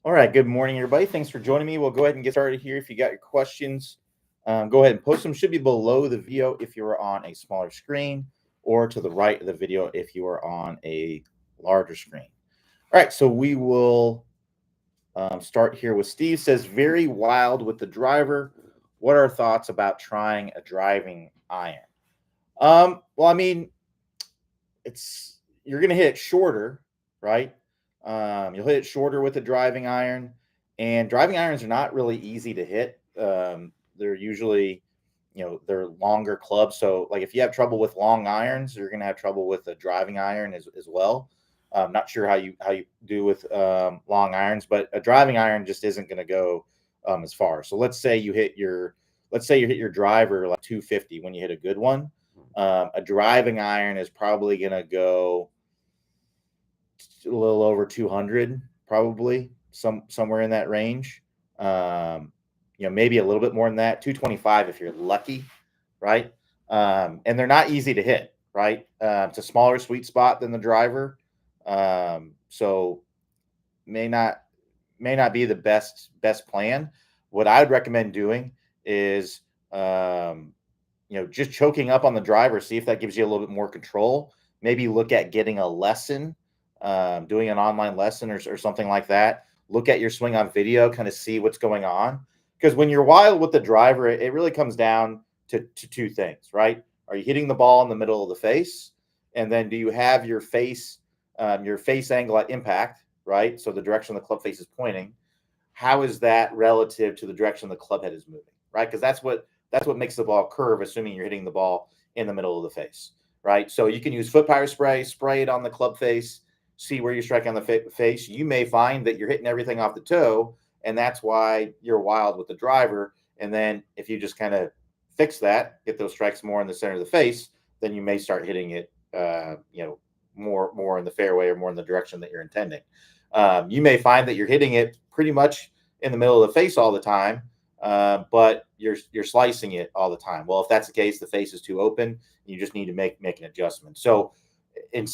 All right, good morning, everybody. Thanks for joining me. We'll go ahead and get started here. If you got your questions, go ahead and post them. Should be below the video if you are on a smaller screen, or to the right of the video if you are on a larger screen. All right, so we will start here with Steve. Says, very wild with the driver. What are thoughts about trying a driving iron? Well, I mean, you're going to hit it shorter, right? You'll hit it shorter with a driving iron, and driving irons are not really easy to hit. They're usually, they're longer clubs. So, like if you have trouble with long irons, you're going to have trouble with a driving iron as well. I'm not sure how you do with long irons, but a driving iron just isn't going to go as far. So let's say you hit your driver like 250 when you hit a good one. A driving iron is probably going to go a little over 200, probably somewhere in that range. Maybe a little bit more than that, 225 if you're lucky, right? And they're not easy to hit, right? It's a smaller sweet spot than the driver, so may not be the best plan. What I would recommend doing is just choking up on the driver, see if that gives you a little bit more control. Maybe look at getting a lesson, doing an online lesson or something like that. Look at your swing on video, kind of see what's going on. Because when you're wild with the driver, it really comes down to two things, right? Are you hitting the ball in the middle of the face? And then do you have your face angle at impact, right? So the direction the club face is pointing. How is that relative to the direction the club head is moving, right? Because that's what makes the ball curve, assuming you're hitting the ball in the middle of the face, right? So you can use foot power spray it on the club face, see where you're striking on the face. You may find that you're hitting everything off the toe, and that's why you're wild with the driver. And then if you just kind of fix that, get those strikes more in the center of the face, then you may start hitting it, more in the fairway or more in the direction that you're intending. You may find that you're hitting it pretty much in the middle of the face all the time, but you're slicing it all the time. Well, if that's the case, the face is too open. You just need to make an adjustment. So in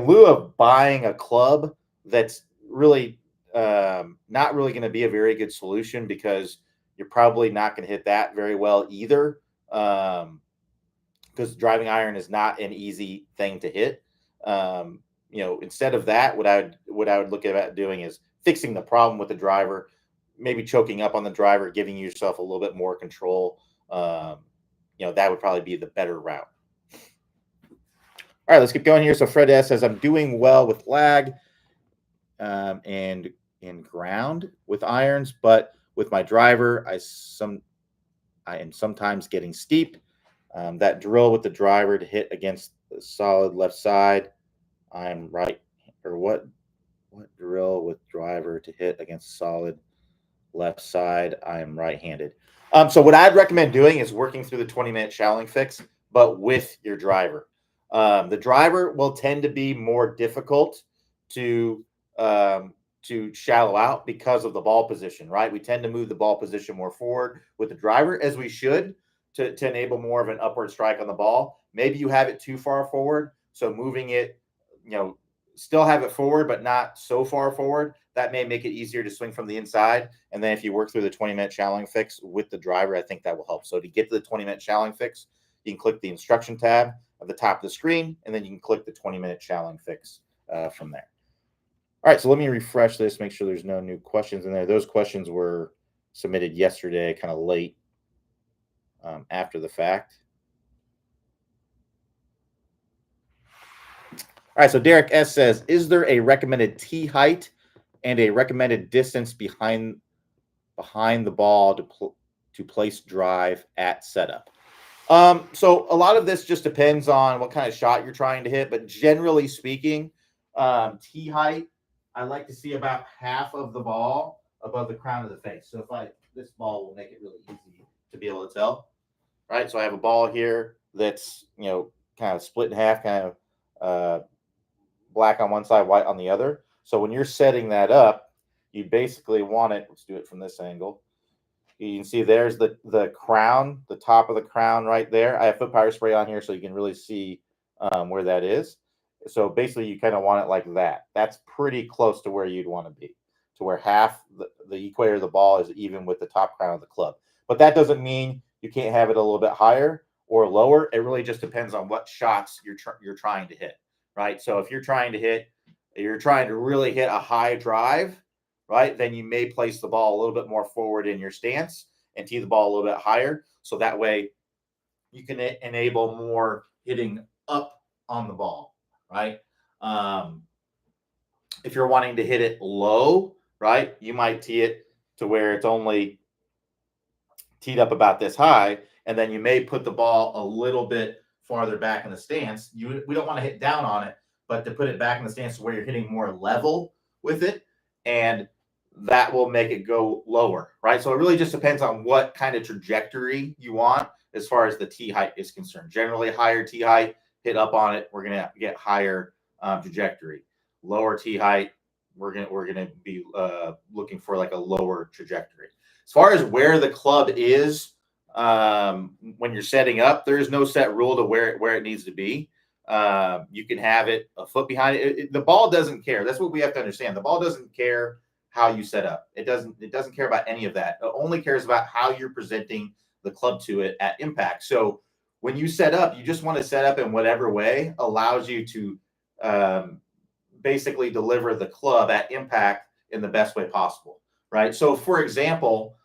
lieu of buying a club that's really not really going to be a very good solution, because you're probably not going to hit that very well either, because driving iron is not an easy thing to hit. Instead of that, what I would look at doing is fixing the problem with the driver, maybe choking up on the driver, giving yourself a little bit more control. That would probably be the better route. All right, let's keep going here. So Fred S says, I'm doing well with lag and in ground with irons, but with my driver, I am sometimes getting steep. That drill with the driver to hit against the solid left side, I'm right. Or what drill with driver to hit against solid left side, I am right-handed. So what I'd recommend doing is working through the 20-minute shallowing fix, but with your driver. The driver will tend to be more difficult to shallow out because of the ball position, right? We tend to move the ball position more forward with the driver, as we should, to enable more of an upward strike on the ball. Maybe you have it too far forward, so moving it, still have it forward, but not so far forward. That may make it easier to swing from the inside. And then if you work through the 20-minute shallowing fix with the driver, I think that will help. So to get to the 20-minute shallowing fix, you can click the instruction tab at the top of the screen, and then you can click the 20-minute shallowing fix from there. All right, so let me refresh this, make sure there's no new questions in there. Those questions were submitted yesterday, kind of late after the fact. All right, so Derek S says, is there a recommended tee height and a recommended distance behind the ball to place drive at setup? So a lot of this just depends on what kind of shot you're trying to hit, but generally speaking, tee height, I like to see about half of the ball above the crown of the face. So this ball will make it really easy to be able to tell, right? So I have a ball here that's, kind of split in half, kind of black on one side, white on the other. So when you're setting that up, you basically want it. Let's do it from this angle. You can see there's the crown, the top of the crown right there. I have foot power spray on here so you can really see where that is. So basically, you kind of want it like that. That's pretty close to where you'd want to be, to where half the equator of the ball is even with the top crown of the club. But that doesn't mean you can't have it a little bit higher or lower. It really just depends on what shots you're trying to hit, right? So if you're trying to really hit a high drive, right, then you may place the ball a little bit more forward in your stance and tee the ball a little bit higher. So that way you can enable more hitting up on the ball, right? Um, if you're wanting to hit it low, right, you might tee it to where it's only teed up about this high, and then you may put the ball a little bit farther back in the stance. We don't want to hit down on it, but to put it back in the stance where you're hitting more level with it, and that will make it go lower, right? So it really just depends on what kind of trajectory you want as far as the tee height is concerned. Generally, higher tee height, hit up on it, we're gonna get higher trajectory. Lower tee height, we're gonna be looking for like a lower trajectory. As far as where the club is when you're setting up, there is no set rule to where it needs to be. You can have it a foot behind it. The ball doesn't care. That's what we have to understand. The ball doesn't care how you set up. It doesn't care about any of that. It only cares about how you're presenting the club to it at impact. So when you set up, you just want to set up in whatever way allows you to basically deliver the club at impact in the best way possible, right? So for example,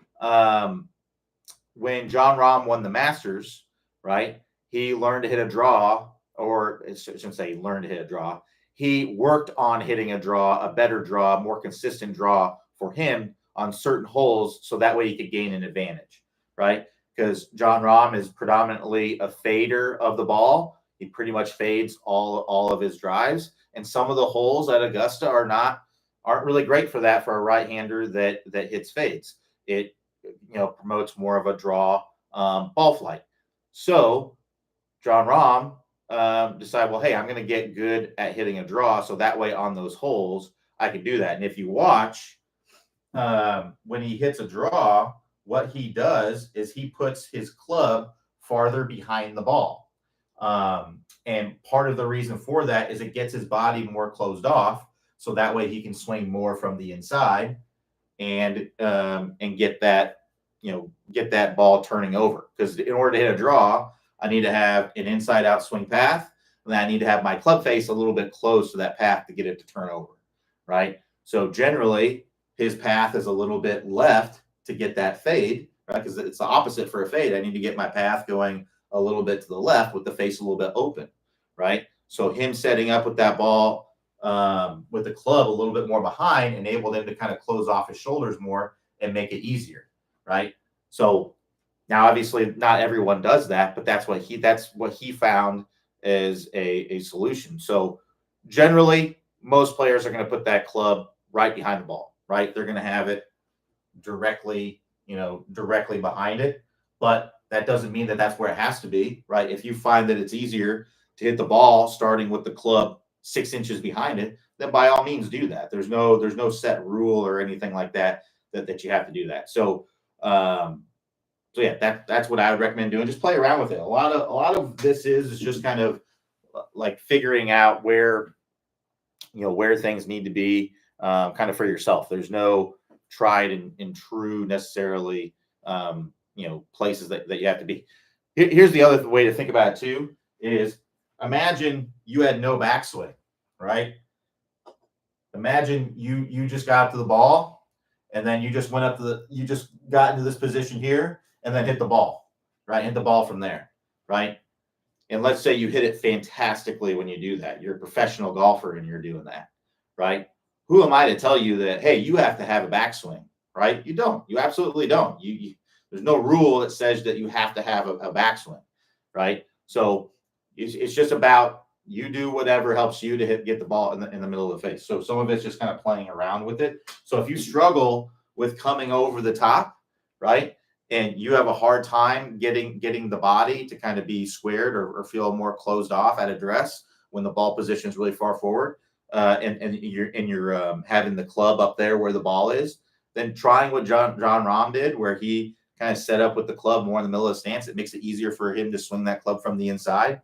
when John Rahm won the Masters, right, he learned to hit a draw, or I shouldn't say he learned to hit a draw. He worked on hitting a draw, a better draw, more consistent draw for him on certain holes, so that way he could gain an advantage, right? Because John Rahm is predominantly a fader of the ball. He pretty much fades all of his drives, and some of the holes at Augusta aren't really great for that for a right-hander that hits fades. It promotes more of a draw ball flight. So John Rahm decided, well, hey, I'm going to get good at hitting a draw, so that way on those holes I can do that. And if you watch when he hits a draw, what he does is he puts his club farther behind the ball. And part of the reason for that is it gets his body more closed off, so that way he can swing more from the inside and get that ball turning over. Because in order to hit a draw, I need to have an inside out swing path, and I need to have my club face a little bit close to that path to get it to turn over, right? So generally, his path is a little bit left to get that fade, right? Because it's the opposite for a fade. I need to get my path going a little bit to the left with the face a little bit open, right? So him setting up with that ball with the club a little bit more behind enabled him to kind of close off his shoulders more and make it easier, right? So now, obviously, not everyone does that, but that's what he found as a solution. So generally, most players are going to put that club right behind the ball, right? They're going to have it directly behind it, but that doesn't mean that that's where it has to be, right? If you find that it's easier to hit the ball starting with the club 6 inches behind it, then by all means do that. There's no set rule or anything like that you have to do that. So yeah, that's what I would recommend doing. Just play around with it. A lot of this is just kind of like figuring out where things need to be kind of for yourself. There's no tried and true necessarily places that you have to be. Here's the other way to think about it too is imagine you had no backswing, right? Imagine you just got up to the ball and then you just got into this position here and then hit the ball, right? Hit the ball from there, right? And let's say you hit it fantastically when you do that. You're a professional golfer and you're doing that, right? Who am I to tell you that, hey, you have to have a backswing, right? You don't. You absolutely don't. There's no rule that says that you have to have a backswing, right? So it's just about you do whatever helps you to get the ball in the middle of the face. So some of it's just kind of playing around with it. So if you struggle with coming over the top, right, and you have a hard time getting the body to kind of be squared or feel more closed off at address when the ball position is really far forward, and you're having the club up there where the ball is, then trying what John Rahm did, where he kind of set up with the club more in the middle of the stance, it makes it easier for him to swing that club from the inside.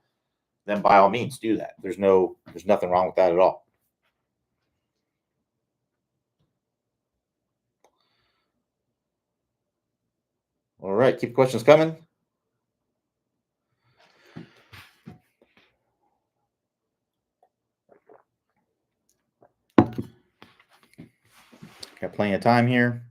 then by all means do that. There's nothing wrong with that at all. All right, keep questions coming. Got plenty of time here.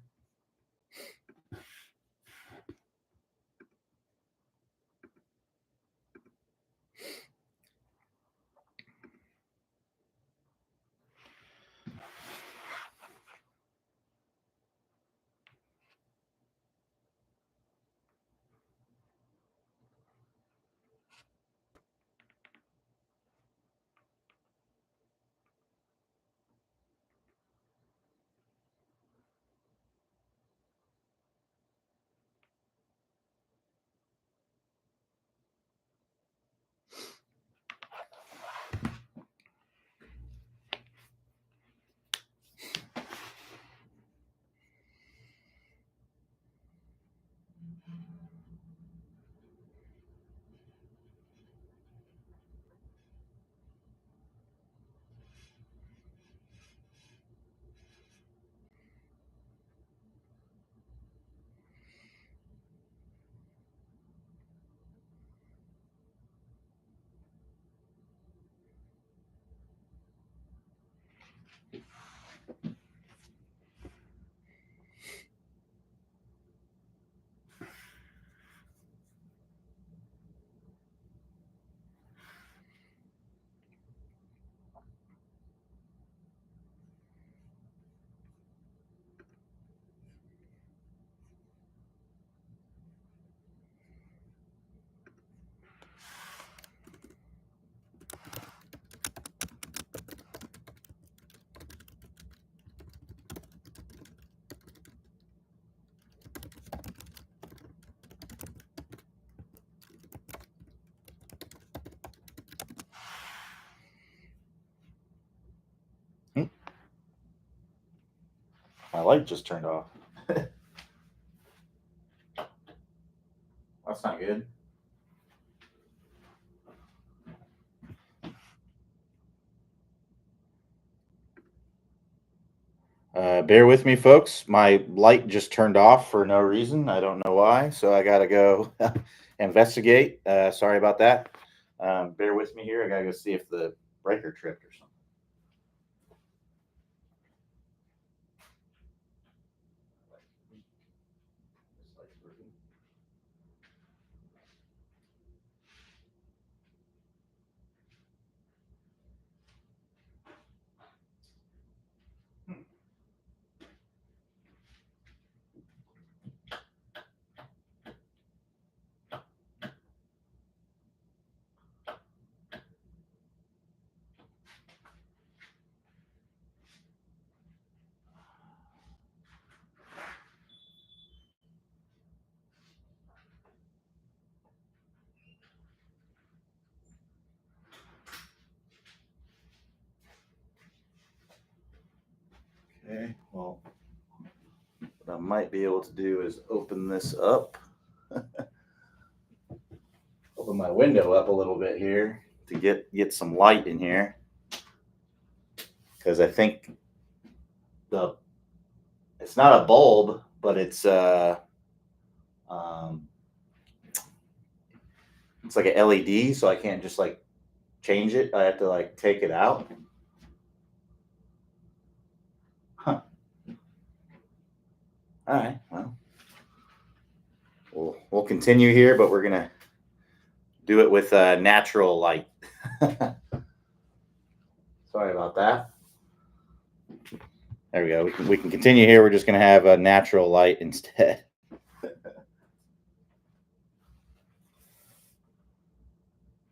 My light just turned off. That's not good. Bear with me, folks. My light just turned off for no reason. I don't know why, so I got to go investigate. Sorry about that. Bear with me here. I got to go see if the breaker tripped or something. Okay, well, what I might be able to do is open this up. Open my window up a little bit here to get some light in here, because I think it's not a bulb, but it's it's like an LED, so I can't just like change it. I have to like take it out. Huh. All right. Well, we'll continue here, but we're gonna do it with natural light. Sorry about that. There we go. We can continue here. We're just gonna have a natural light instead.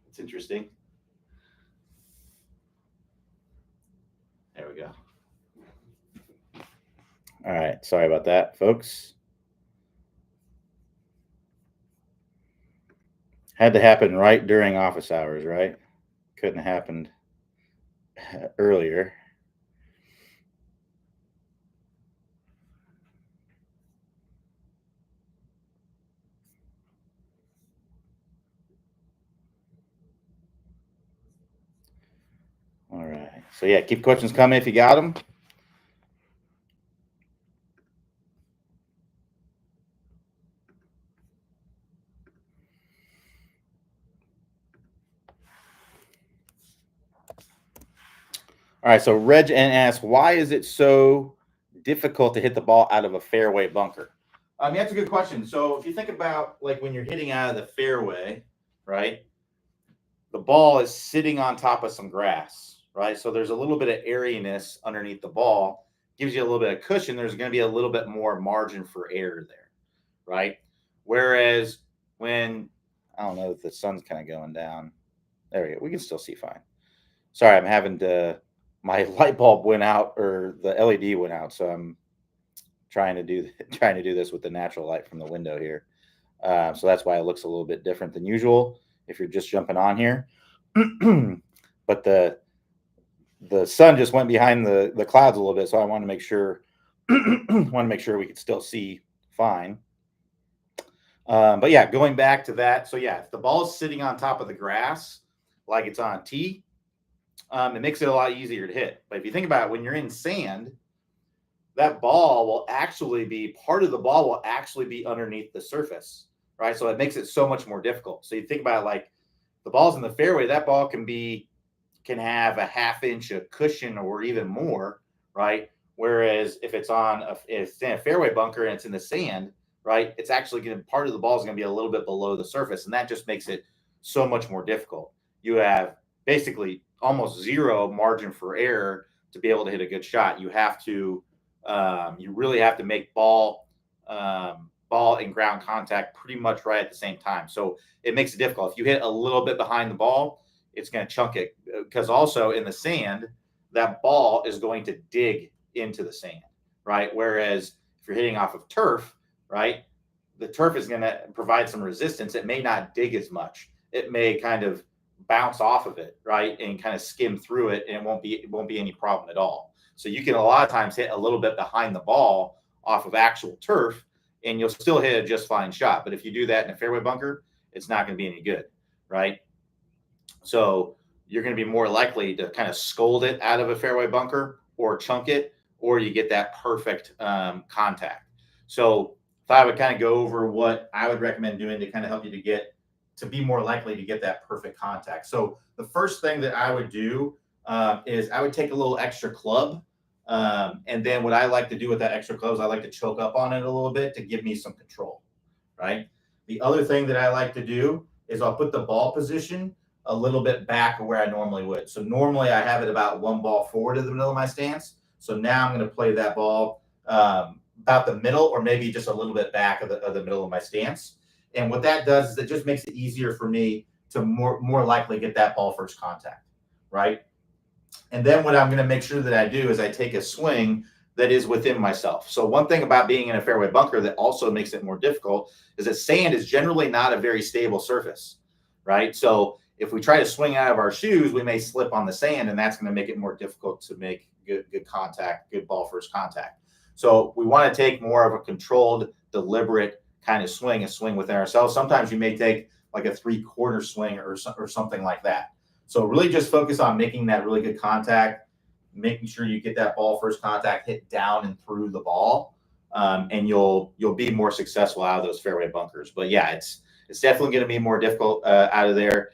It's interesting. There we go. All right. Sorry about that, folks. Had to happen right during office hours, right? Couldn't have happened earlier. So yeah, keep questions coming if you got them. All right, so Reg N asks, why is it so difficult to hit the ball out of a fairway bunker? That's a good question. So if you think about like when you're hitting out of the fairway, right, the ball is sitting on top of some grass, right? So there's a little bit of airiness underneath the ball, gives you a little bit of cushion. There's going to be a little bit more margin for error there, right? Whereas when, I don't know if the sun's kind of going down. There we go. We can still see fine. Sorry, I'm having to, my light bulb went out, or the LED went out, so I'm trying to do this with the natural light from the window here. So that's why it looks a little bit different than usual if you're just jumping on here. But the sun just went behind the clouds a little bit, so I want to make sure we could still see fine. But yeah, going back to that, so yeah, if the ball is sitting on top of the grass like it's on a tee, it makes it a lot easier to hit. But if you think about it, when you're in sand, that ball will actually be, part of the ball will actually be underneath the surface, right? So it makes it so much more difficult. So you think about it, like the ball's in the fairway, that ball can have a half inch of cushion or even more, right? Whereas if it's in a fairway bunker and it's in the sand, right, it's actually going to, part of the ball is going to be a little bit below the surface, and that just makes it so much more difficult. You have basically almost zero margin for error to be able to hit a good shot. You have to, you really have to make ball and ground contact pretty much right at the same time. So it makes it difficult. If you hit a little bit behind the ball, it's going to chunk it, because also in the sand, that ball is going to dig into the sand, right? Whereas if you're hitting off of turf, right, the turf is going to provide some resistance. It may not dig as much. It may kind of bounce off of it, right, and kind of skim through it, and it won't be any problem at all. So you can a lot of times hit a little bit behind the ball off of actual turf, and you'll still hit a just fine shot. But if you do that in a fairway bunker, it's not going to be any good, right? So you're going to be more likely to kind of scold it out of a fairway bunker or chunk it, or you get that perfect contact. So if I would kind of go over what I would recommend doing to kind of help you to be more likely to get that perfect contact. So the first thing that I would do is I would take a little extra club. And then what I like to do with that extra club is I like to choke up on it a little bit to give me some control, right? The other thing that I like to do is I'll put the ball position a little bit back of where I normally would. So normally I have it about one ball forward of the middle of my stance. So now I'm going to play that ball about the middle, or maybe just a little bit back of the middle of my stance. And what that does is it just makes it easier for me to more likely get that ball first contact, right? And then what I'm going to make sure that I do is I take a swing that is within myself. So one thing about being in a fairway bunker that also makes it more difficult is that sand is generally not a very stable surface, right? So if we try to swing out of our shoes, we may slip on the sand, and that's going to make it more difficult to make good contact, good ball first contact. So we want to take more of a controlled, deliberate kind of swing, a swing within ourselves. Sometimes you may take like a 3/4 swing or something like that. So really just focus on making that really good contact, making sure you get that ball first contact hit down and through the ball, and you'll be more successful out of those fairway bunkers. But yeah, it's definitely going to be more difficult out of there.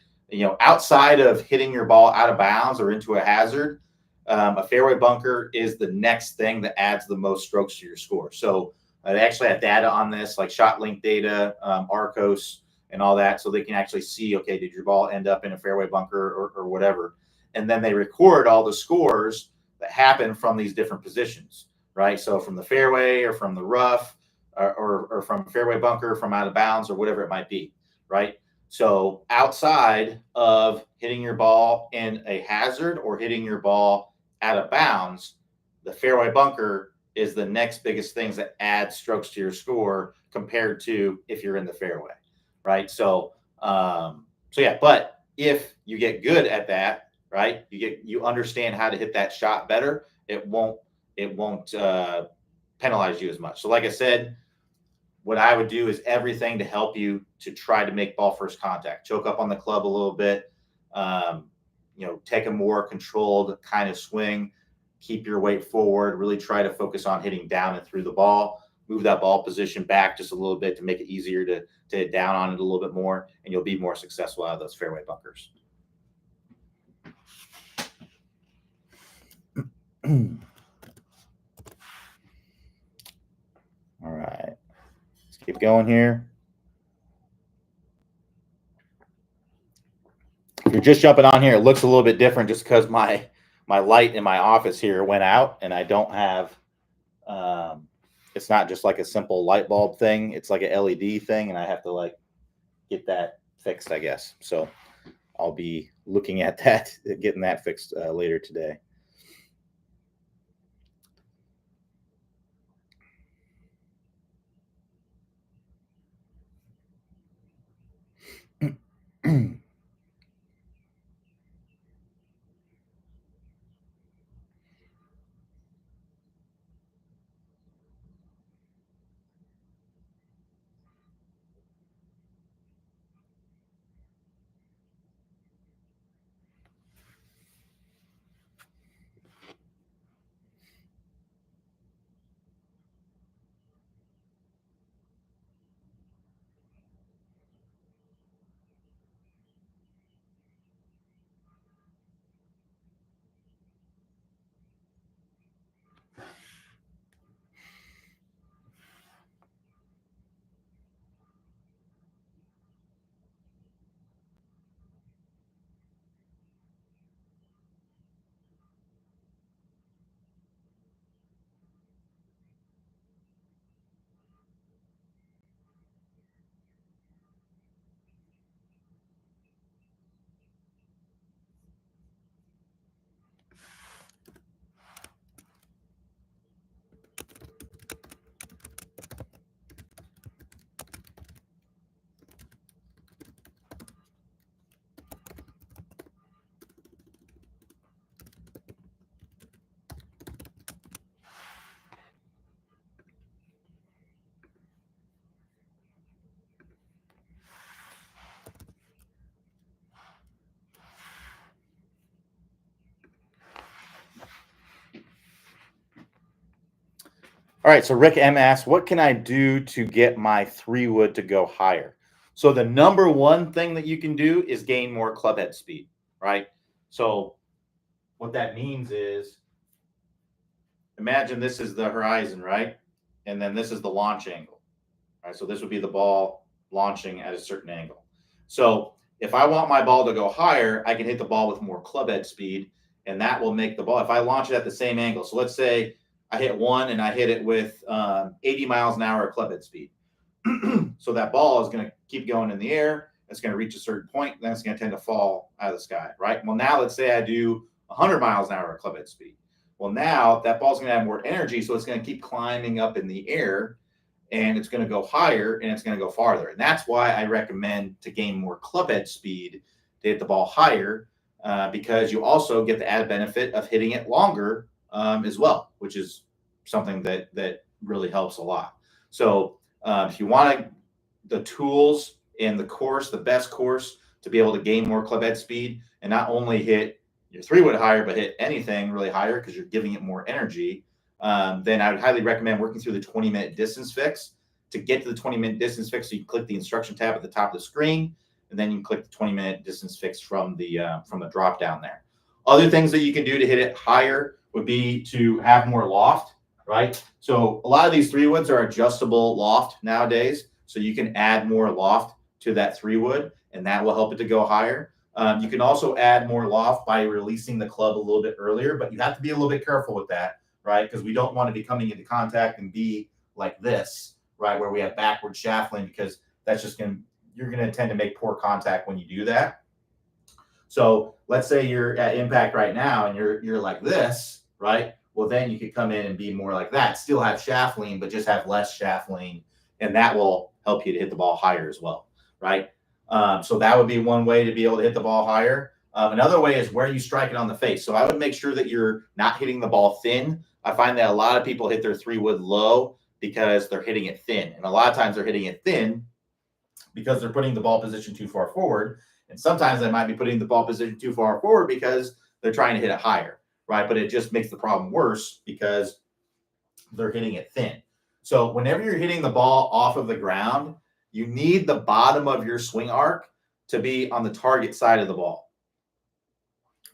Outside of hitting your ball out of bounds or into a hazard, a fairway bunker is the next thing that adds the most strokes to your score. So they actually have data on this, like shot link data, Arcos, and all that, so they can actually see, okay, did your ball end up in a fairway bunker or whatever? And then they record all the scores that happen from these different positions, right? So from the fairway or from the rough or from fairway bunker, from out of bounds or whatever it might be, right? So outside of hitting your ball in a hazard or hitting your ball out of bounds, the fairway bunker is the next biggest things that add strokes to your score compared to if you're in the fairway, right? So yeah, but if you get good at that, right, you understand how to hit that shot better, it won't penalize you as much. So like I said, what I would do is everything to help you to try to make ball first contact. Choke up on the club a little bit, take a more controlled kind of swing, keep your weight forward, really try to focus on hitting down and through the ball, move that ball position back just a little bit to make it easier to hit down on it a little bit more, and you'll be more successful out of those fairway bunkers. All right, let's keep going here. If you're just jumping on here, it looks a little bit different just because my light in my office here went out, and I don't have it's not just like a simple light bulb thing. It's like an LED thing, and I have to like get that fixed, I guess. So I'll be looking at that, getting that fixed later today. All right, so Rick M asks, what can I do to get my 3-wood to go higher? So the number one thing that you can do is gain more club head speed, right? So what that means is, imagine this is the horizon, right? And then this is the launch angle, right? So this would be the ball launching at a certain angle. So if I want my ball to go higher, I can hit the ball with more club head speed, and that will make the ball, if I launch it at the same angle. So let's say I hit one and I hit it with 80 miles an hour club head speed. So that ball is going to keep going in the air. It's going to reach a certain point, then it's going to tend to fall out of the sky, right? Well, now let's say I do 100 miles an hour club head speed. Well, now that ball's going to have more energy, so it's going to keep climbing up in the air, and it's going to go higher and it's going to go farther. And that's why I recommend to gain more club head speed to hit the ball higher, because you also get the added benefit of hitting it longer as well, which is something that really helps a lot. So if you want the tools and the course, the best course to be able to gain more club head speed and not only hit your 3-wood higher, but hit anything really higher because you're giving it more energy, then I would highly recommend working through the 20-minute distance fix. To get to the 20-minute distance fix, so you click the instruction tab at the top of the screen, and then you can click the 20-minute distance fix from the drop down there. Other things that you can do to hit it higher would be to have more loft, right? So a lot of these 3-woods are adjustable loft nowadays, so you can add more loft to that 3-wood, and that will help it to go higher. You can also add more loft by releasing the club a little bit earlier, but you have to be a little bit careful with that, right? Because we don't want to be coming into contact and be like this, right, where we have backward shaft lean, because that's just you're going to tend to make poor contact when you do that. So let's say you're at impact right now and you're like this, right? Well, then you could come in and be more like that, still have shaft lean, but just have less shaft lean, and that will help you to hit the ball higher as well, right? So that would be one way to be able to hit the ball higher. Another way is where you strike it on the face. So I would make sure that you're not hitting the ball thin. I find that a lot of people hit their 3-wood low because they're hitting it thin. And a lot of times they're hitting it thin because they're putting the ball position too far forward. And sometimes they might be putting the ball position too far forward because they're trying to hit it higher, right? But it just makes the problem worse because they're hitting it thin. So whenever you're hitting the ball off of the ground, you need the bottom of your swing arc to be on the target side of the ball,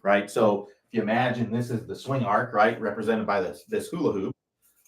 right? So if you imagine this is the swing arc, right, represented by this hula hoop,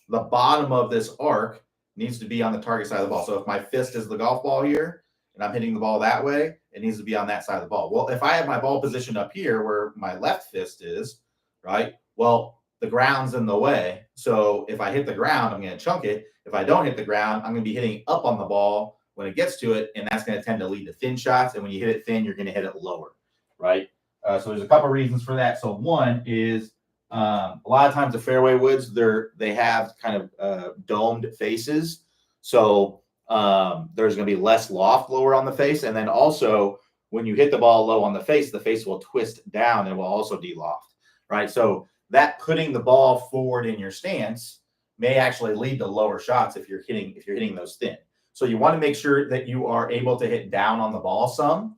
the bottom of this arc needs to be on the target side of the ball. So if my fist is the golf ball here and I'm hitting the ball that way, it needs to be on that side of the ball. Well, if I have my ball positioned up here where my left fist is, right, well, the ground's in the way. So if I hit the ground, I'm going to chunk it. If I don't hit the ground, I'm going to be hitting up on the ball when it gets to it, and that's going to tend to lead to thin shots. And when you hit it thin, you're going to hit it lower, right? So there's a couple reasons for that. So one is a lot of times the fairway woods, they have kind of domed faces. So there's going to be less loft lower on the face. And then also when you hit the ball low on the face will twist down and will also de-loft, right? So that putting the ball forward in your stance may actually lead to lower shots if you're hitting those thin. So you want to make sure that you are able to hit down on the ball some,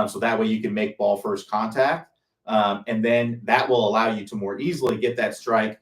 so that way you can make ball first contact, and then that will allow you to more easily get that strike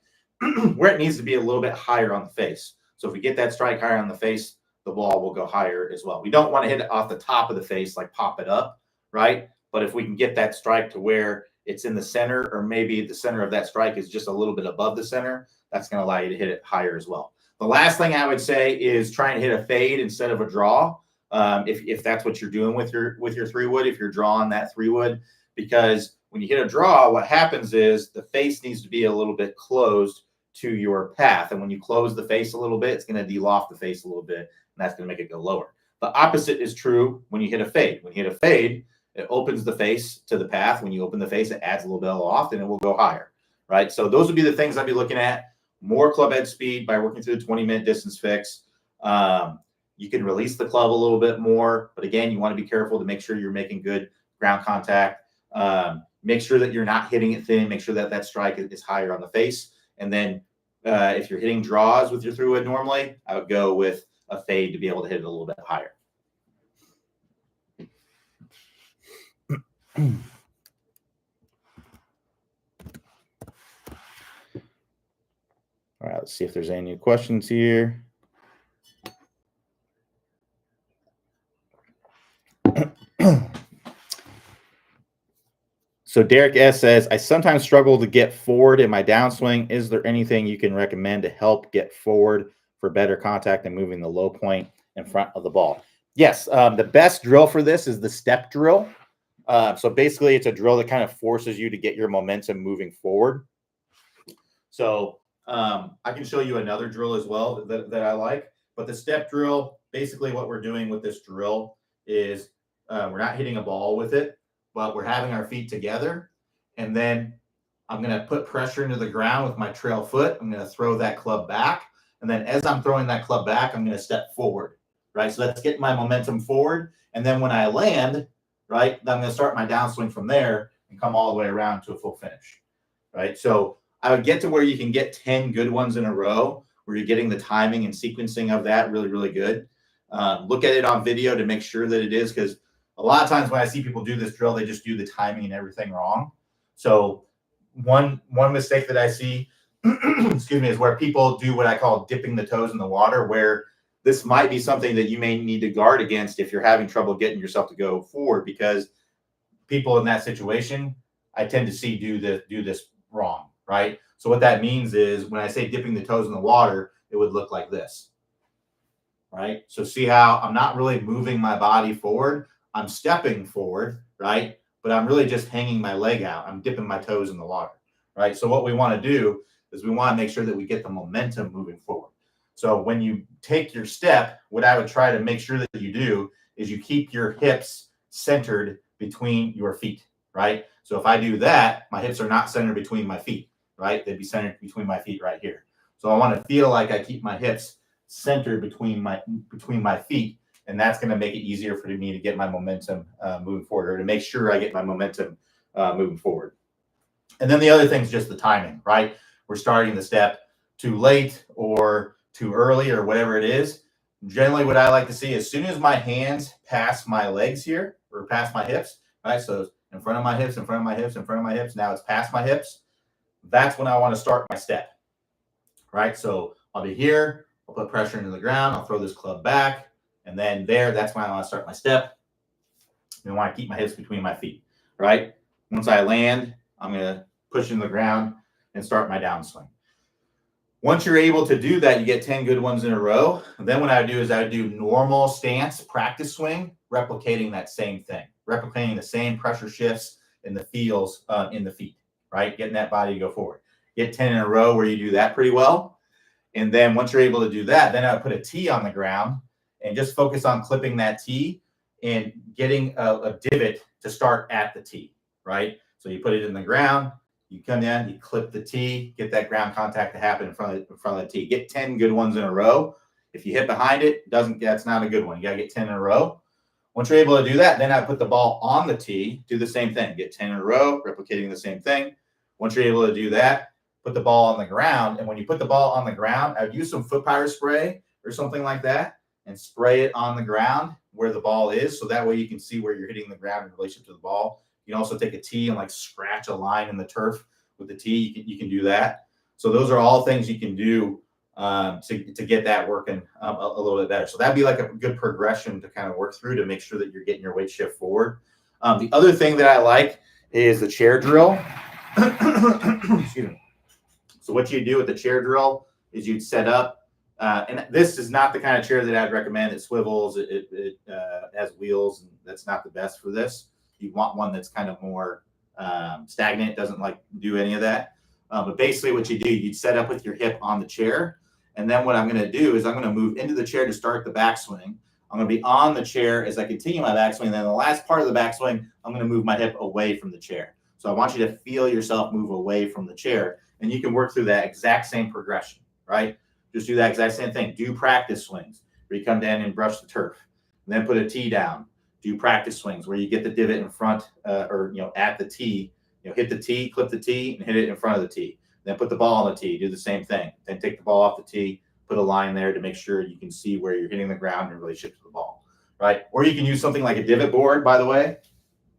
where it needs to be a little bit higher on the face. So if we get that strike higher on the face, the ball will go higher as well. We don't want to hit it off the top of the face, like pop it up, right? But if we can get that strike to where it's in the center, or maybe the center of that strike is just a little bit above the center, that's going to allow you to hit it higher as well. The last thing I would say is trying to hit a fade instead of a draw. If that's what you're doing with your 3-wood, if you're drawing that 3-wood, because when you hit a draw, what happens is the face needs to be a little bit closed to your path. And when you close the face a little bit, it's going to de-loft the face a little bit, and that's going to make it go lower. The opposite is true when you hit a fade. When you hit a fade, it opens the face to the path. When you open the face, it adds a little bit of loft, and it will go higher, right? So those would be the things I'd be looking at. More club head speed by working through the 20-minute distance fix. You can release the club a little bit more, but again, you want to be careful to make sure you're making good ground contact. Make sure that you're not hitting it thin. Make sure that that strike is higher on the face. And then if you're hitting draws with your 3-wood normally, I would go with a fade to be able to hit it a little bit higher. All right, let's see if there's any new questions here. So Derek S says, I sometimes struggle to get forward in my downswing. Is there anything you can recommend to help get forward for better contact and moving the low point in front of the ball? Yes, the best drill for this is the step drill. So basically, it's a drill that kind of forces you to get your momentum moving forward. So I can show you another drill as well that I like. But the step drill, basically what we're doing with this drill is we're not hitting a ball with it, but we're having our feet together. And then I'm going to put pressure into the ground with my trail foot. I'm going to throw that club back. And then as I'm throwing that club back, I'm going to step forward, right? So that's getting my momentum forward. And then when I land, right, I'm going to start my downswing from there and come all the way around to a full finish, right? So I would get to where you can get 10 good ones in a row, where you're getting the timing and sequencing of that really, really good. Look at it on video to make sure that it is, because a lot of times when I see people do this drill, they just do the timing and everything wrong. So one mistake that I see, excuse me, is where people do what I call dipping the toes in the water, where this might be something that you may need to guard against if you're having trouble getting yourself to go forward, because people in that situation, I tend to see do this wrong, right? So what that means is when I say dipping the toes in the water, it would look like this, right? So see how I'm not really moving my body forward. I'm stepping forward, right? But I'm really just hanging my leg out. I'm dipping my toes in the water, right? So what we want to do is we want to make sure that we get the momentum moving forward. So when you take your step, what I would try to make sure that you do is you keep your hips centered between your feet, right? So if I do that, my hips are not centered between my feet, right? They'd be centered between my feet right here. So I want to feel like I keep my hips centered between my feet, and that's going to make it easier for me to get my momentum moving forward, or to make sure I get my momentum moving forward. And then the other thing is just the timing, right? We're starting the step too late or too early or whatever it is. Generally, what I like to see, as soon as my hands pass my legs here or past my hips, right? So in front of my hips, in front of my hips, in front of my hips. Now it's past my hips. That's when I want to start my step, right? So I'll be here. I'll put pressure into the ground. I'll throw this club back. And then there, that's when I want to start my step. And I want to keep my hips between my feet, right? Once I land, I'm going to push into the ground and start my downswing. Once you're able to do that, you get 10 good ones in a row. And then what I would do is I would do normal stance practice swing, replicating that same thing, replicating the same pressure shifts and the feels in the feet, right? Getting that body to go forward. Get 10 in a row where you do that pretty well. And then once you're able to do that, then I would put a tee on the ground and just focus on clipping that tee and getting a divot to start at the tee, right? So you put it in the ground, you come down, you clip the tee, get that ground contact to happen in front of the tee. Get 10 good ones in a row. If you hit behind it, that's not a good one. You got to get 10 in a row. Once you're able to do that, then I put the ball on the tee, do the same thing. Get 10 in a row, replicating the same thing. Once you're able to do that, put the ball on the ground. And when you put the ball on the ground, I would use some foot power spray or something like that and spray it on the ground where the ball is. So that way you can see where you're hitting the ground in relation to the ball. You can also take a tee and like scratch a line in the turf with the tee. You can do that. So those are all things you can do to get that working a little bit better. So that'd be like a good progression to kind of work through to make sure that you're getting your weight shift forward. The other thing that I like is the chair drill. Excuse me. So what you do with the chair drill is you'd set up, and this is not the kind of chair that I'd recommend. It swivels, it has wheels, and that's not the best for this. You want one that's kind of more stagnant, doesn't like do any of that. But basically what you do, you'd set up with your hip on the chair. And then what I'm going to do is I'm going to move into the chair to start the backswing. I'm going to be on the chair as I continue my backswing. And then the last part of the backswing, I'm going to move my hip away from the chair. So I want you to feel yourself move away from the chair. And you can work through that exact same progression, right? Just do that exact same thing. Do practice swings where you come down and brush the turf. And then put a tee down. Do practice swings where you get the divot in front or at the tee. Hit the tee, clip the tee, and hit it in front of the tee. Then put the ball on the tee. Do the same thing. Then take the ball off the tee. Put a line there to make sure you can see where you're hitting the ground in relationship to the ball, right? Or you can use something like a divot board, by the way.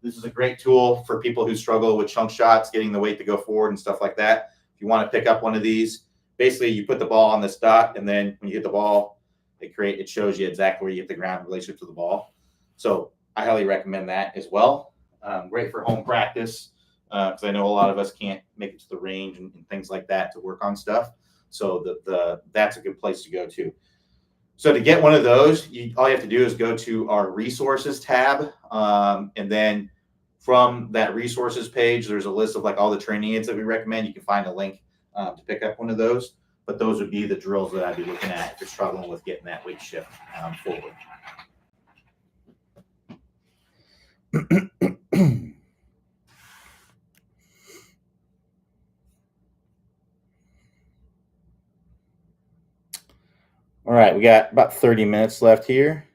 This is a great tool for people who struggle with chunk shots, getting the weight to go forward and stuff like that. If you want to pick up one of these, basically you put the ball on this dot, and then when you hit the ball, it shows you exactly where you hit the ground in relationship to the ball. So I highly recommend that as well. Great for home practice because I know a lot of us can't make it to the range and things like that to work on stuff. So that's a good place to go to. So to get one of those, all you have to do is go to our resources tab. And then from that resources page, there's a list of like all the training aids that we recommend. You can find a link to pick up one of those. But those would be the drills that I'd be looking at if you're struggling with getting that weight shift forward. All right, we got about 30 minutes left here.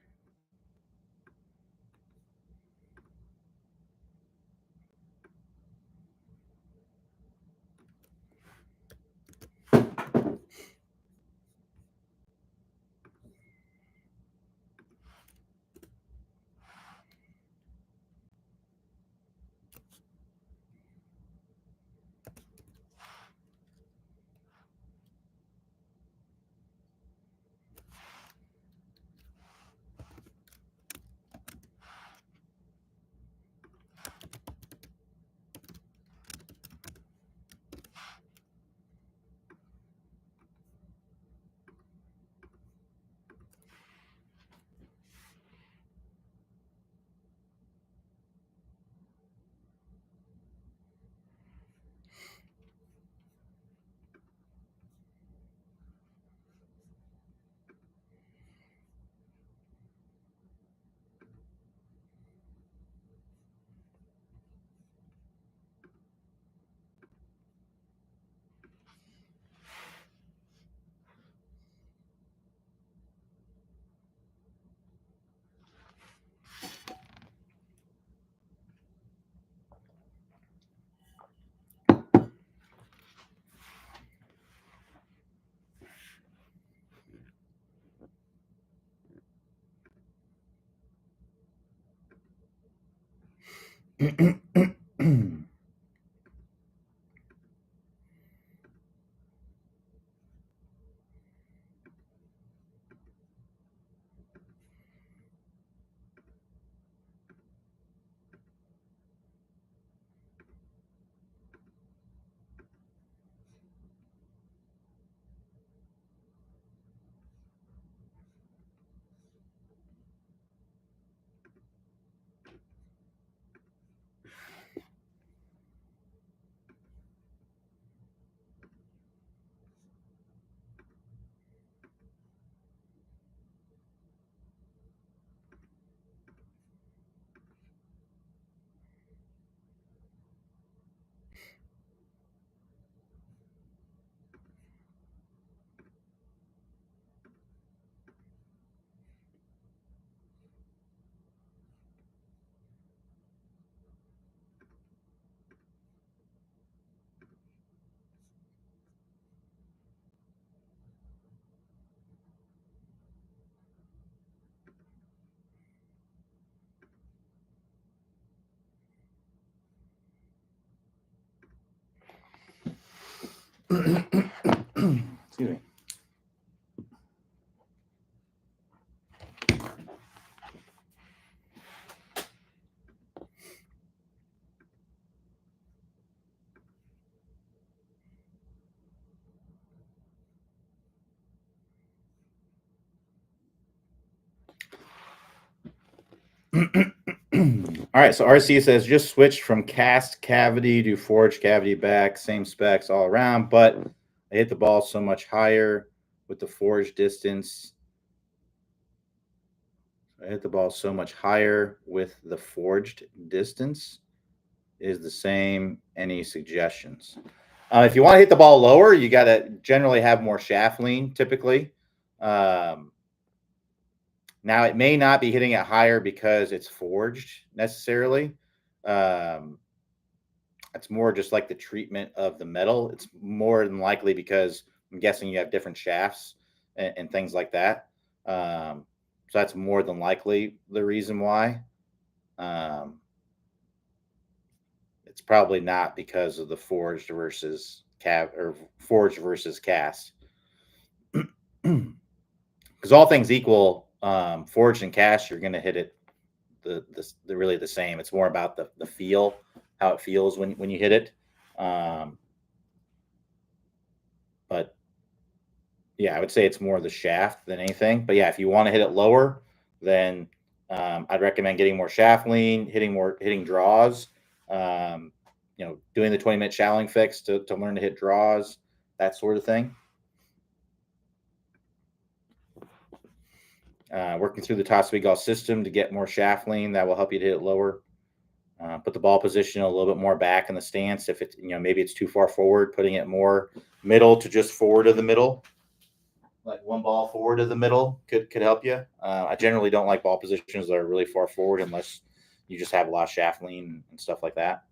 Excuse me. All right, so RC says just switched from cast cavity to forged cavity back, same specs all around, but I hit the ball so much higher with the forged distance. I hit the ball so much higher with the forged distance is the same. Any suggestions? If you want to hit the ball lower, you got to generally have more shaft lean typically. Now, it may not be hitting it higher because it's forged necessarily. It's more just like the treatment of the metal. It's more than likely because I'm guessing you have different shafts and things like that. So that's more than likely the reason why. It's probably not because of the forged versus forged versus cast. Because all things equal, forged and cast, you're going to hit it the really the same. It's more about the feel, how it feels when you hit it. But yeah, I would say it's more the shaft than anything. But yeah, if you want to hit it lower, then I'd recommend getting more shaft lean, hitting draws. Doing the 20-minute shallowing fix to learn to hit draws, that sort of thing. Working through the top speed golf system to get more shaft lean, that will help you to hit it lower. Put the ball position a little bit more back in the stance. If it's maybe it's too far forward, putting it more middle to just forward of the middle, like one ball forward of the middle could help you. I generally don't like ball positions that are really far forward unless you just have a lot of shaft lean and stuff like that.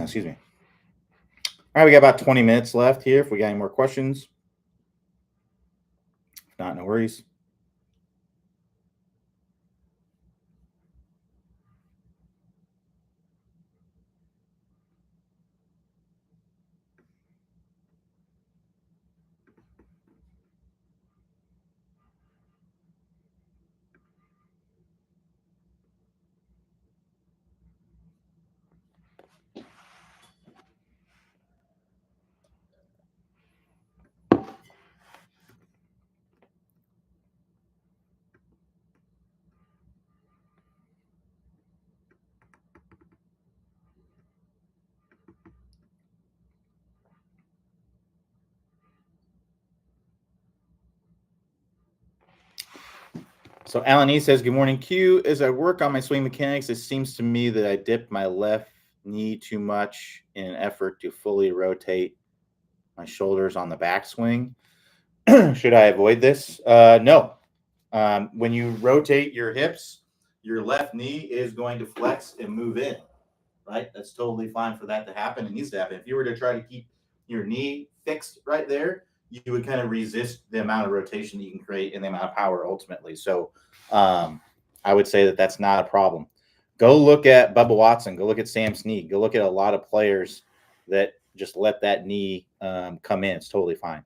Excuse me. All right, we got about 20 minutes left here. If we got any more questions, if not, no worries. So Alan E says, "Good morning, Q. As I work on my swing mechanics, it seems to me that I dip my left knee too much in an effort to fully rotate my shoulders on the backswing. Should I avoid this? No. When you rotate your hips, your left knee is going to flex and move in. Right? That's totally fine for that to happen. It needs to happen. If you were to try to keep your knee fixed right there, you would kind of resist the amount of rotation that you can create and the amount of power ultimately. So I would say that that's not a problem. Go look at Bubba Watson. Go look at Sam Snead. Go look at a lot of players that just let that knee come in. It's totally fine.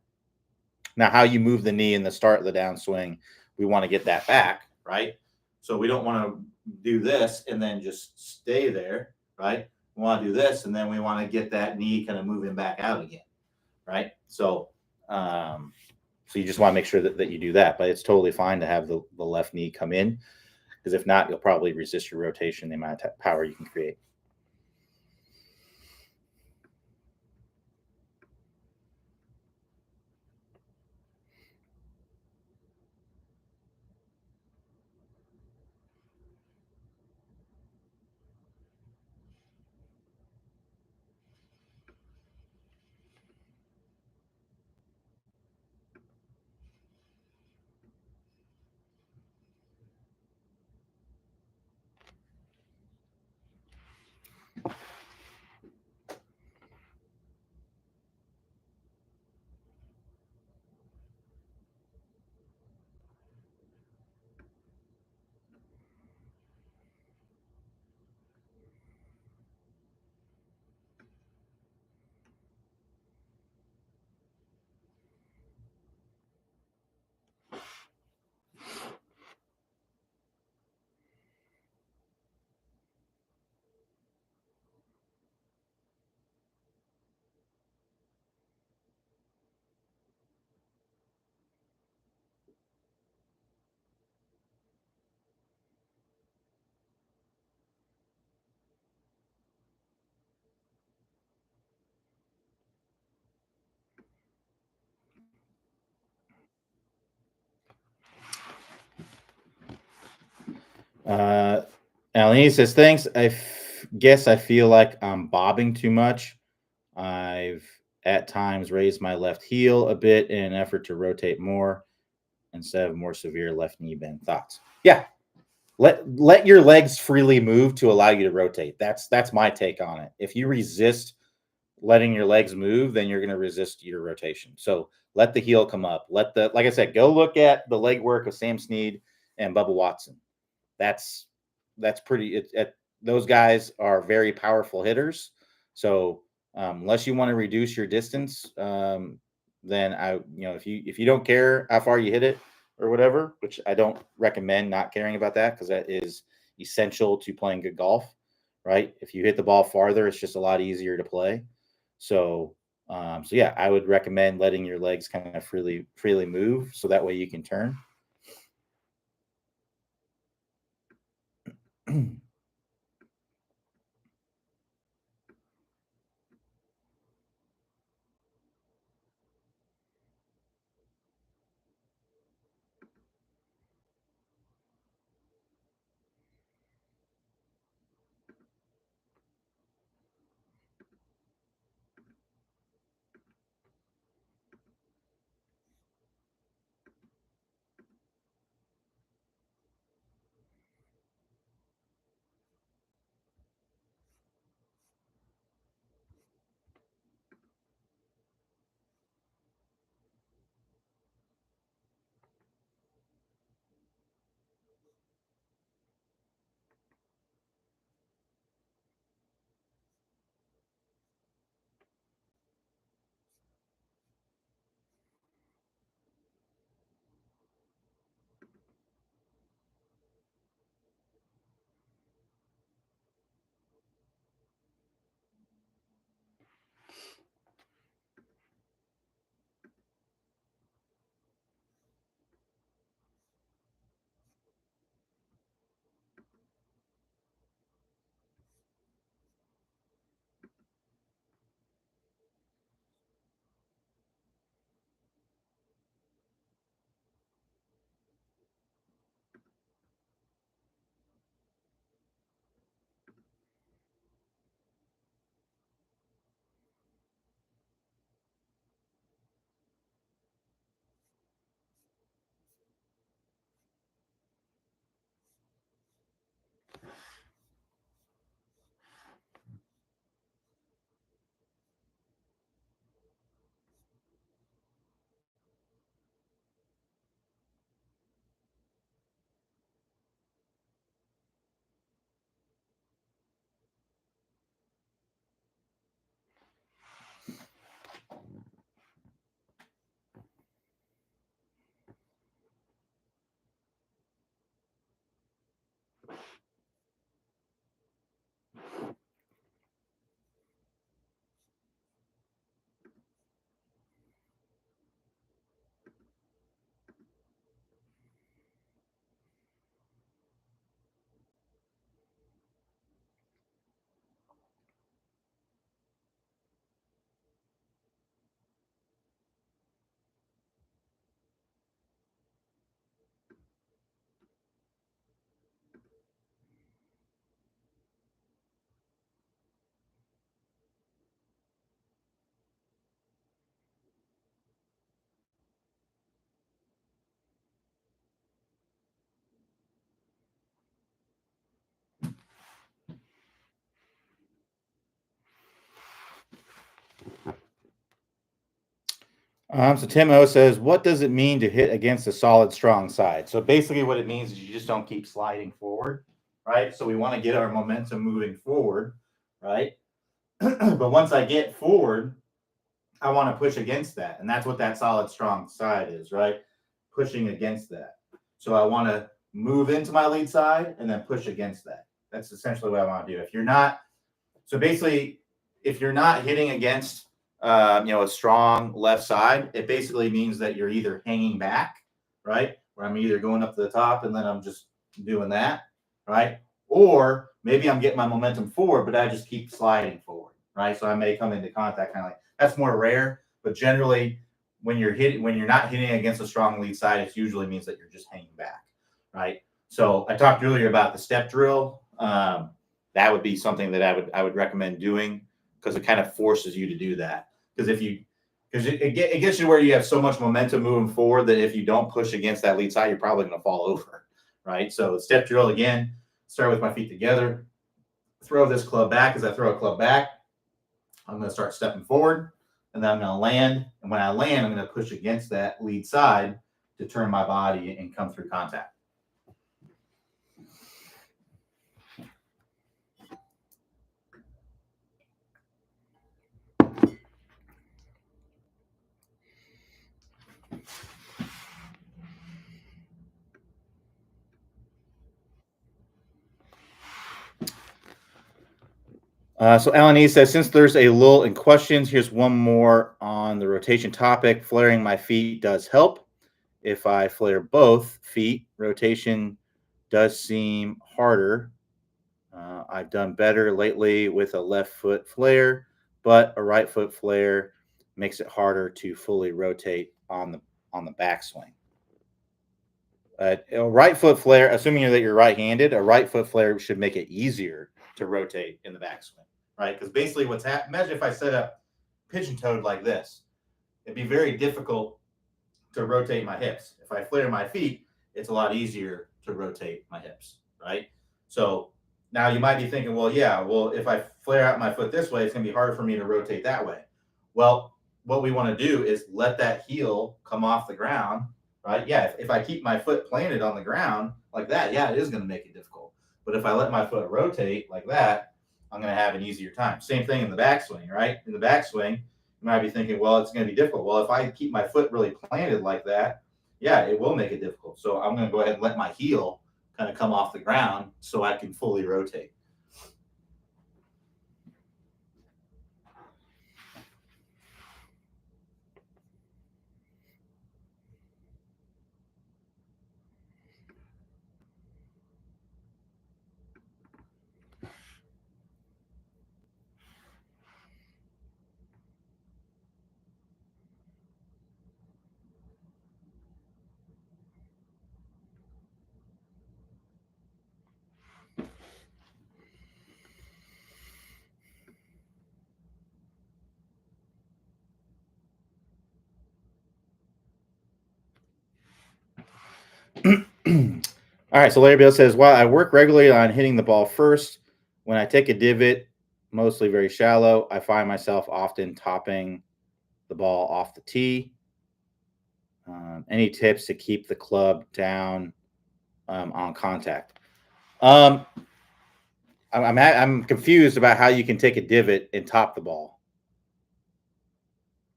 Now, how you move the knee in the start of the downswing, we want to get that back, right? So we don't want to do this and then just stay there, right? We want to do this and then we want to get that knee kind of moving back out again, right? So you just want to make sure that you do that. But it's totally fine to have the left knee come in, because if not, you'll probably resist your rotation, the amount of power you can create. Aline says, "Thanks. Guess I feel like I'm bobbing too much. I've at times raised my left heel a bit in an effort to rotate more instead of more severe left knee bend." Thoughts? Yeah. Let your legs freely move to allow you to rotate. That's my take on it. If you resist letting your legs move, then you're going to resist your rotation. So let the heel come up. Like I said, go look at the leg work of Sam Snead and Bubba Watson. That's pretty. Those guys are very powerful hitters. So unless you want to reduce your distance, then if you don't care how far you hit it or whatever, which I don't recommend not caring about that, because that is essential to playing good golf, right? If you hit the ball farther, it's just a lot easier to play. So yeah, I would recommend letting your legs kind of freely move, so that way you can turn. So Tim O says, what does it mean to hit against a solid, strong side? So basically what it means is you just don't keep sliding forward, right? So we want to get our momentum moving forward, right? But once I get forward, I want to push against that. And that's what that solid, strong side is, right? Pushing against that. So I want to move into my lead side and then push against that. That's essentially what I want to do. If you're not, so basically, if you're not hitting against a strong left side, it basically means that you're either hanging back, right? Where I'm either going up to the top and then I'm just doing that, right? Or maybe I'm getting my momentum forward, but I just keep sliding forward, right? So I may come into contact kind of like that's more rare, but generally when you're not hitting against a strong lead side, it usually means that you're just hanging back, right? So I talked earlier about the step drill. That would be something that I would recommend doing because it kind of forces you to do that. Because it gets you where you have so much momentum moving forward that if you don't push against that lead side, you're probably going to fall over, right? So step drill again, start with my feet together, throw this club back. As I throw a club back, I'm going to start stepping forward, and then I'm going to land. And when I land, I'm going to push against that lead side to turn my body and come through contact. So Alan E says, since there's a lull in questions, here's one more on the rotation topic. Flaring my feet does help. If I flare both feet, rotation does seem harder. I've done better lately with a left foot flare, but a right foot flare makes it harder to fully rotate on the backswing. A right foot flare, assuming that you're right-handed, a right foot flare should make it easier to rotate in the backswing, right? Because basically what's happening, imagine if I set up pigeon-toed like this. It'd be very difficult to rotate my hips. If I flare my feet, it's a lot easier to rotate my hips, right? So now you might be thinking, well, if I flare out my foot this way, it's going to be harder for me to rotate that way. Well, what we want to do is let that heel come off the ground, right? Yeah, if I keep my foot planted on the ground like that, yeah, it is going to make it difficult. But if I let my foot rotate like that, I'm going to have an easier time. Same thing in the backswing, right? In the backswing, you might be thinking, well, it's going to be difficult. Well, if I keep my foot really planted like that, yeah, it will make it difficult. So I'm going to go ahead and let my heel kind of come off the ground so I can fully rotate. All right, so Larry Bill says, while I work regularly on hitting the ball first, when I take a divot, mostly very shallow, I find myself often topping the ball off the tee. Any tips to keep the club down on contact? I'm confused about how you can take a divot and top the ball.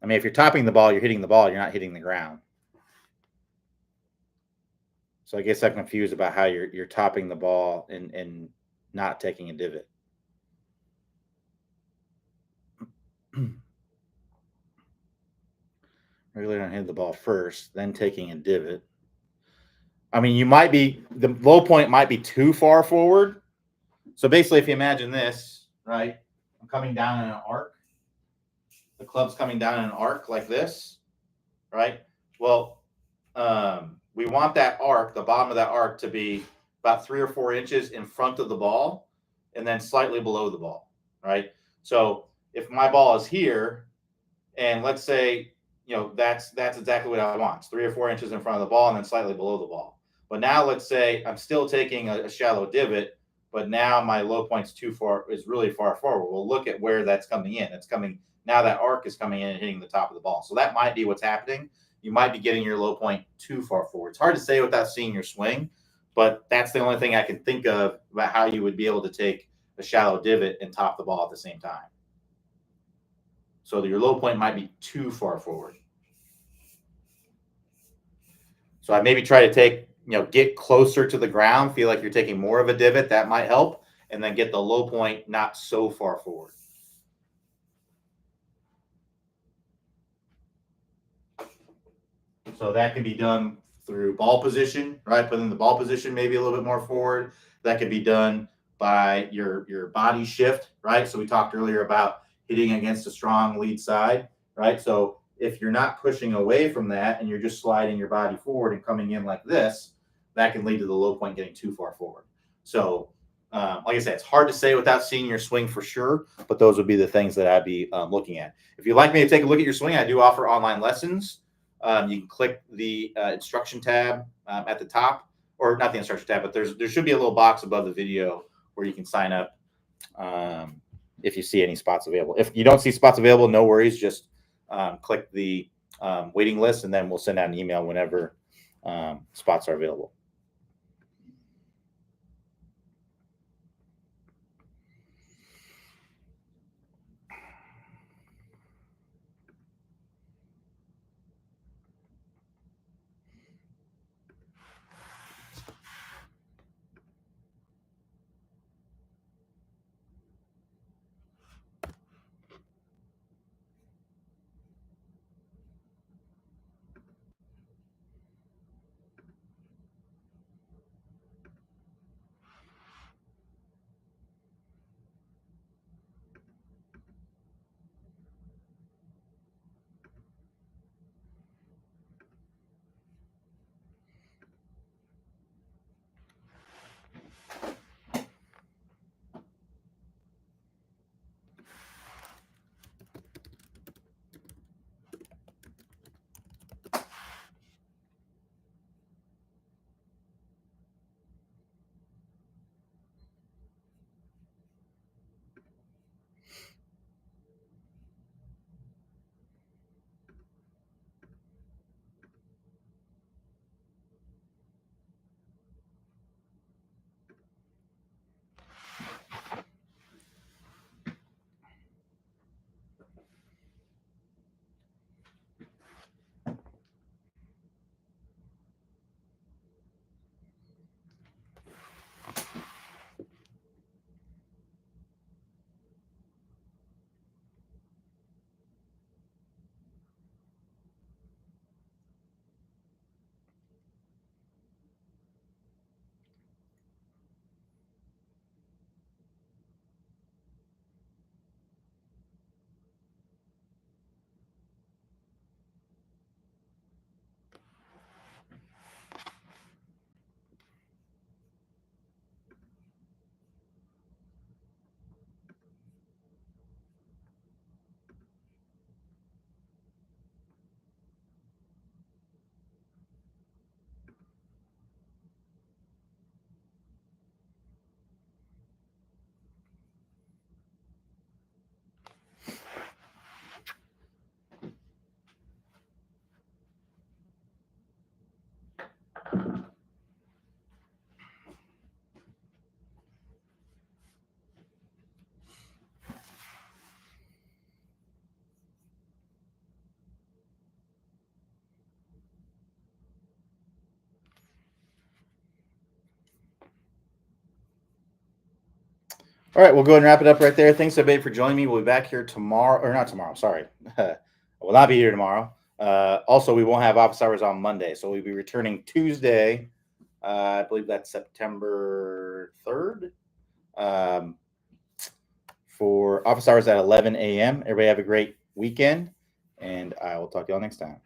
I mean, if you're topping the ball, you're hitting the ball, you're not hitting the ground. So I guess I'm confused about how you're topping the ball and not taking a divot. Regularly on hitting the ball first, then taking a divot. I mean, the low point might be too far forward. So basically, if you imagine this, right, I'm coming down in an arc. The club's coming down in an arc like this, right? Well, we want that arc, the bottom of that arc, to be about 3 or 4 inches in front of the ball and then slightly below the ball, right? So if my ball is here, and let's say, that's exactly what I want. It's 3 or 4 inches in front of the ball and then slightly below the ball. But now let's say I'm still taking a shallow divot, but now my low point's is really far forward. We'll look at where that's coming in. It's coming now. That arc is coming in and hitting the top of the ball. So that might be what's happening. You might be getting your low point too far forward. It's hard to say without seeing your swing, but that's the only thing I can think of about how you would be able to take a shallow divot and top the ball at the same time. So your low point might be too far forward. So I maybe try to take, get closer to the ground, feel like you're taking more of a divot. That might help. And then get the low point not so far forward. So that can be done through ball position, right? Putting the ball position maybe a little bit more forward. That could be done by your body shift, right? So we talked earlier about hitting against a strong lead side, right? So if you're not pushing away from that and you're just sliding your body forward and coming in like this, that can lead to the low point getting too far forward. So like I said, it's hard to say without seeing your swing for sure, but those would be the things that I'd be looking at. If you'd like me to take a look at your swing, I do offer online lessons. You can click the instruction tab at the top, or not the instruction tab, but there should be a little box above the video where you can sign up if you see any spots available. If you don't see spots available, no worries. Just click the waiting list, and then we'll send out an email whenever spots are available. All right, we'll go ahead and wrap it up right there. Thanks everybody for joining me. We'll be back here tomorrow, or not tomorrow. Sorry, we'll not be here tomorrow. Also, we won't have office hours on Monday, so we'll be returning Tuesday. I believe that's September 3rd. For office hours at 11 a.m. Everybody have a great weekend, and I will talk to y'all next time.